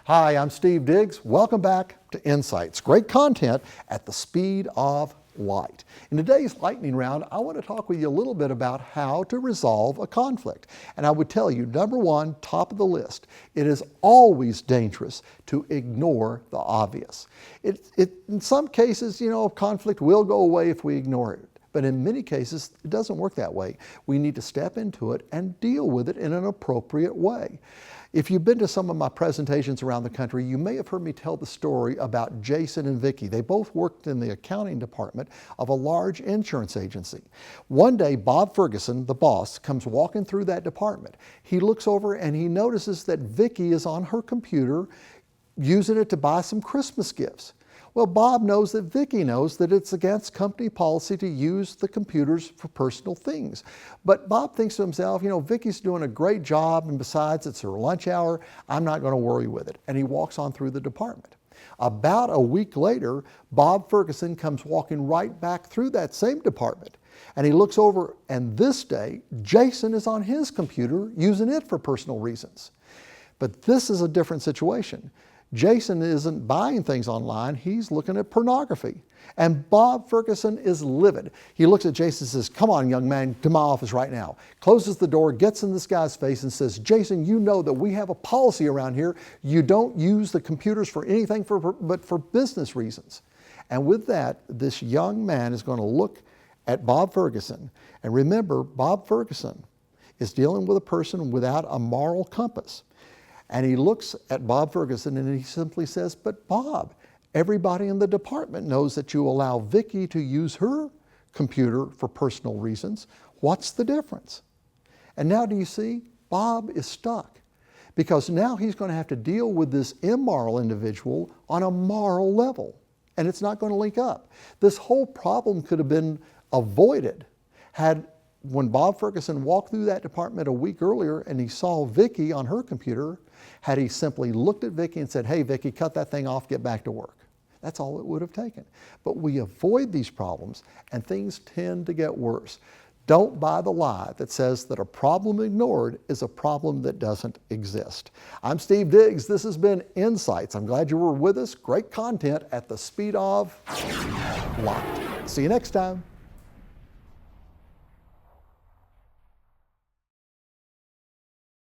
Hi, I'm Steve Diggs. Welcome back to Insights. Great content at the speed of light. In today's lightning round, I want to talk with you a little bit about how to resolve a conflict. And I would tell you, number one, top of the list, it is always dangerous to ignore the obvious. In some cases, a conflict will go away if we ignore it. But in many cases, it doesn't work that way. We need to step into it and deal with it in an appropriate way. If you've been to some of my presentations around the country, you may have heard me tell the story about Jason and Vicki. They both worked in the accounting department of a large insurance agency. One day, Bob Ferguson, the boss, comes walking through that department. He looks over and he notices that Vicki is on her computer using it to buy some Christmas gifts. Well, Bob knows that Vicki knows that it's against company policy to use the computers for personal things. But Bob thinks to himself, Vicki's doing a great job, and besides, it's her lunch hour. I'm not going to worry with it. And he walks on through the department. About a week later, Bob Ferguson comes walking right back through that same department. And he looks over, and this day, Jason is on his computer using it for personal reasons. But this is a different situation. Jason isn't buying things online, he's looking at pornography. And Bob Ferguson is livid. He looks at Jason and says, "Come on, young man, to my office right now." Closes the door, gets in this guy's face and says, "Jason, you know that we have a policy around here. You don't use the computers for anything but for business reasons." And with that, this young man is going to look at Bob Ferguson. And remember, Bob Ferguson is dealing with a person without a moral compass. And he looks at Bob Ferguson and he simply says, "But Bob, everybody in the department knows that you allow Vicki to use her computer for personal reasons. What's the difference?" And now do you see? Bob is stuck because now he's going to have to deal with this immoral individual on a moral level. And it's not going to link up. This whole problem could have been avoided when Bob Ferguson walked through that department a week earlier and he saw Vicki on her computer, had he simply looked at Vicki and said, "Hey, Vicki, cut that thing off, get back to work." That's all it would have taken. But we avoid these problems and things tend to get worse. Don't buy the lie that says that a problem ignored is a problem that doesn't exist. I'm Steve Diggs. This has been Insights. I'm glad you were with us. Great content at the speed of light. See you next time.